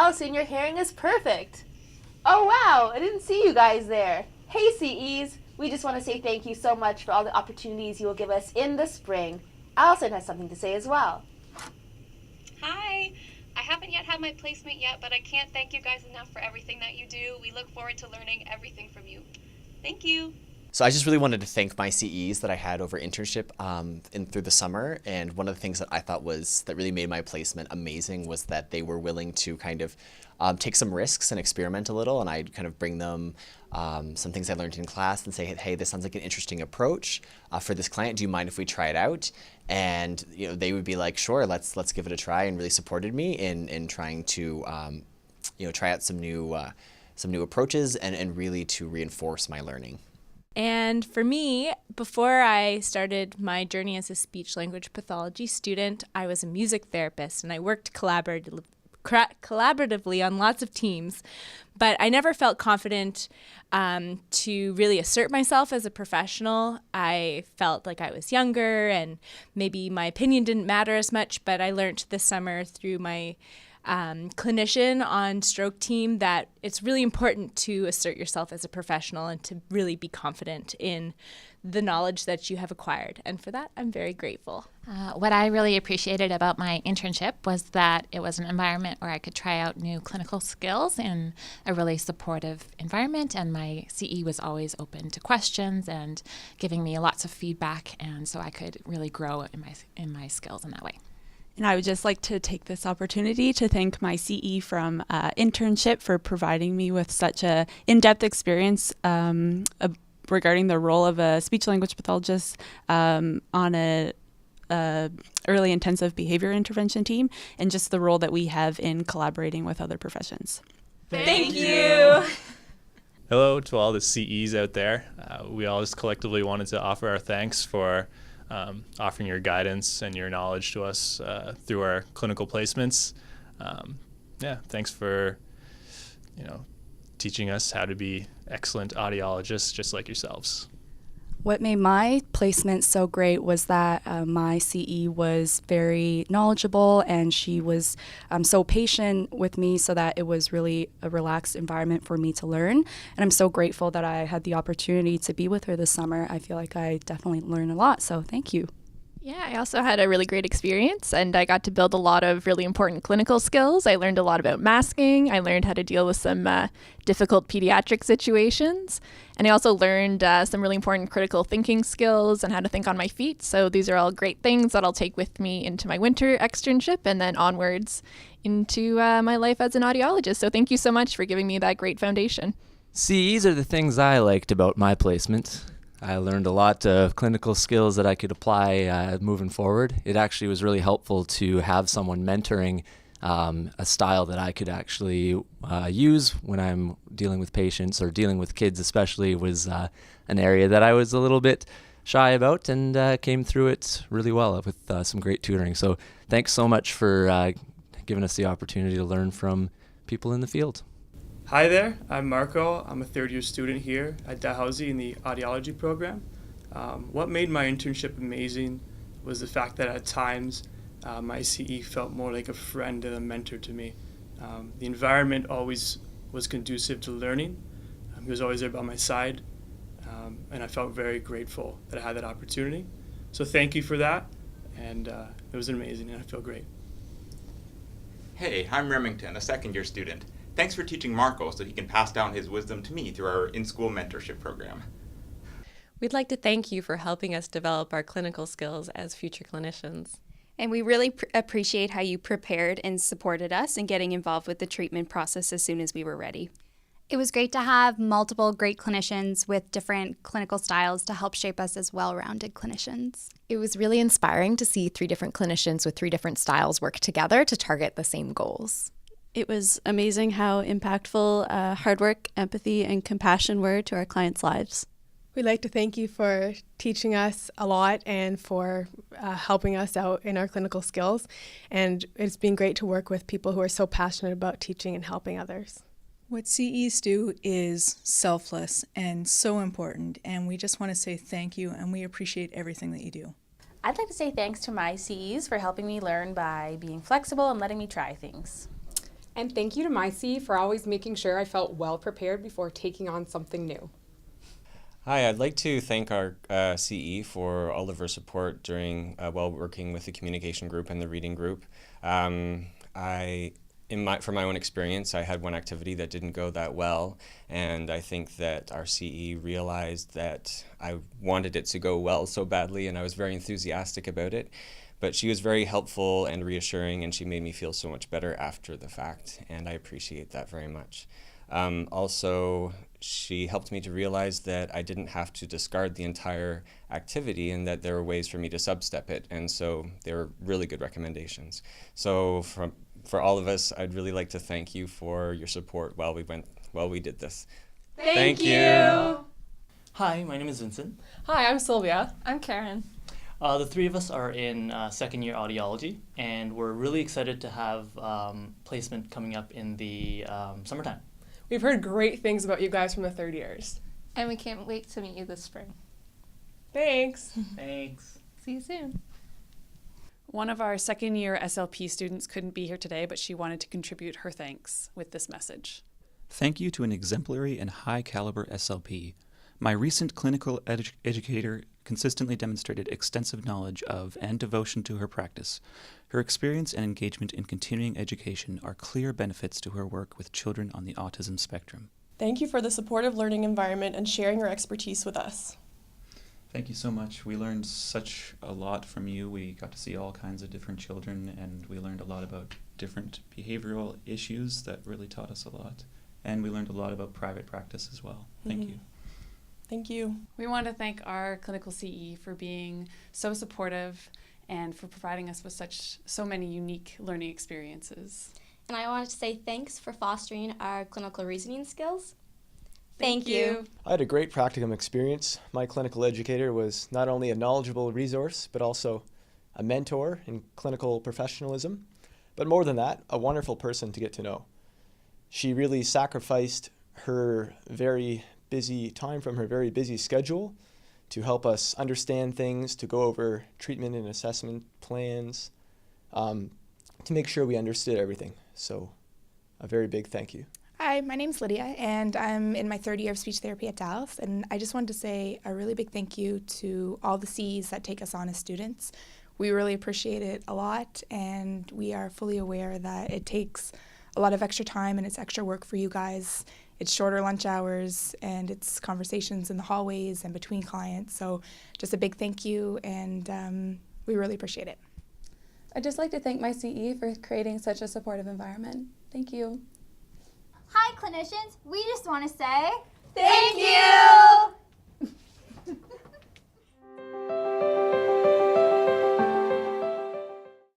Allison, your hearing is perfect. Oh wow, I didn't see you guys there. Hey CEs, we just want to say thank you so much for all the opportunities you will give us in the spring. Allison has something to say as well. Hi. I haven't yet had my placement yet, but I can't thank you guys enough for everything that you do. We look forward to learning everything from you. Thank you. So I just really wanted to thank my CEs that I had over internship through the summer. And one of the things that I thought that really made my placement amazing was that they were willing to kind of take some risks and experiment a little. And I'd kind of bring them some things I learned in class and say, hey, this sounds like an interesting approach for this client. Do you mind if we try it out? And they would be like, sure, let's give it a try, and really supported me in trying to try out some new approaches and really to reinforce my learning. And for me, before I started my journey as a speech-language pathology student, I was a music therapist, and I worked collaboratively on lots of teams. But I never felt confident to really assert myself as a professional. I felt like I was younger, and maybe my opinion didn't matter as much. But I learned this summer through my clinician on stroke team that it's really important to assert yourself as a professional and to really be confident in the knowledge that you have acquired. And for that, I'm very grateful. What I really appreciated about my internship was that it was an environment where I could try out new clinical skills in a really supportive environment, and my CE was always open to questions and giving me lots of feedback, and so I could really grow in my skills in that way. And I would just like to take this opportunity to thank my CE from internship for providing me with such a in-depth experience regarding the role of a speech-language pathologist on a early intensive behavior intervention team, and just the role that we have in collaborating with other professions. Thank you. Hello to all the CEs out there. We all just collectively wanted to offer our thanks for offering your guidance and your knowledge to us through our clinical placements. Thanks for teaching us how to be excellent audiologists just like yourselves. What made my placement so great was that my CE was very knowledgeable, and she was so patient with me, so that it was really a relaxed environment for me to learn. And I'm so grateful that I had the opportunity to be with her this summer. I feel like I definitely learned a lot, so thank you. Yeah, I also had a really great experience, and I got to build a lot of really important clinical skills. I learned a lot about masking. I learned how to deal with some difficult pediatric situations. And I also learned some really important critical thinking skills and how to think on my feet. So these are all great things that I'll take with me into my winter externship and then onwards into my life as an audiologist. So thank you so much for giving me that great foundation. CEs are the things I liked about my placement. I learned a lot of clinical skills that I could apply moving forward. It actually was really helpful to have someone mentoring a style that I could actually use when I'm dealing with patients or dealing with kids especially. Was an area that I was a little bit shy about, and came through it really well with some great tutoring. So thanks so much for giving us the opportunity to learn from people in the field. Hi there, I'm Marco. I'm a third-year student here at Dalhousie in the audiology program. What made my internship amazing was the fact that at times my CE felt more like a friend and a mentor to me. The environment always was conducive to learning. He was always there by my side, and I felt very grateful that I had that opportunity. So thank you for that, and it was amazing, and I feel great. Hey, I'm Remington, a second-year student. Thanks for teaching Marco so he can pass down his wisdom to me through our in-school mentorship program. We'd like to thank you for helping us develop our clinical skills as future clinicians. And we really appreciate how you prepared and supported us in getting involved with the treatment process as soon as we were ready. It was great to have multiple great clinicians with different clinical styles to help shape us as well-rounded clinicians. It was really inspiring to see 3 different clinicians with 3 different styles work together to target the same goals. It was amazing how impactful hard work, empathy, and compassion were to our clients' lives. We'd like to thank you for teaching us a lot and for helping us out in our clinical skills. And it's been great to work with people who are so passionate about teaching and helping others. What CEs do is selfless and so important, and we just want to say thank you, and we appreciate everything that you do. I'd like to say thanks to my CEs for helping me learn by being flexible and letting me try things. And thank you to my CE for always making sure I felt well prepared before taking on something new. Hi, I'd like to thank our CE for all of her support during while working with the communication group and the reading group. For my own experience, I had one activity that didn't go that well, and I think that our CE realized that I wanted it to go well so badly, and I was very enthusiastic about it. But she was very helpful and reassuring, and she made me feel so much better after the fact, and I appreciate that very much. Also, she helped me to realize that I didn't have to discard the entire activity and that there were ways for me to substep it, and so they were really good recommendations. So for all of us, I'd really like to thank you for your support while we did this. Thank you! Hi, my name is Vincent. Hi, I'm Sylvia. I'm Karen. The three of us are in second year audiology, and we're really excited to have placement coming up in the summertime. We've heard great things about you guys from the third years. And we can't wait to meet you this spring. Thanks. Thanks. See you soon. One of our second year SLP students couldn't be here today, but she wanted to contribute her thanks with this message. Thank you to an exemplary and high caliber SLP. My recent clinical educator consistently demonstrated extensive knowledge of and devotion to her practice. Her experience and engagement in continuing education are clear benefits to her work with children on the autism spectrum. Thank you for the supportive learning environment and sharing your expertise with us. Thank you so much. We learned such a lot from you. We got to see all kinds of different children, and we learned a lot about different behavioral issues that really taught us a lot. And we learned a lot about private practice as well. Thank you. Thank you. We want to thank our clinical CE for being so supportive and for providing us with so many unique learning experiences. And I wanted to say thanks for fostering our clinical reasoning skills. Thank you. I had a great practicum experience. My clinical educator was not only a knowledgeable resource, but also a mentor in clinical professionalism. But more than that, a wonderful person to get to know. She really sacrificed her very busy time from her very busy schedule to help us understand things, to go over treatment and assessment plans, to make sure we understood everything. So a very big thank you. Hi, my name's Lydia, and I'm in my third year of speech therapy at Dallas, and I just wanted to say a really big thank you to all the CEs that take us on as students. We really appreciate it a lot, and we are fully aware that it takes a lot of extra time and it's extra work for you guys. It's shorter lunch hours, and it's conversations in the hallways and between clients, so just a big thank you, and we really appreciate it. I'd just like to thank my CE for creating such a supportive environment. Thank you. Hi, clinicians. We just want to say thank you!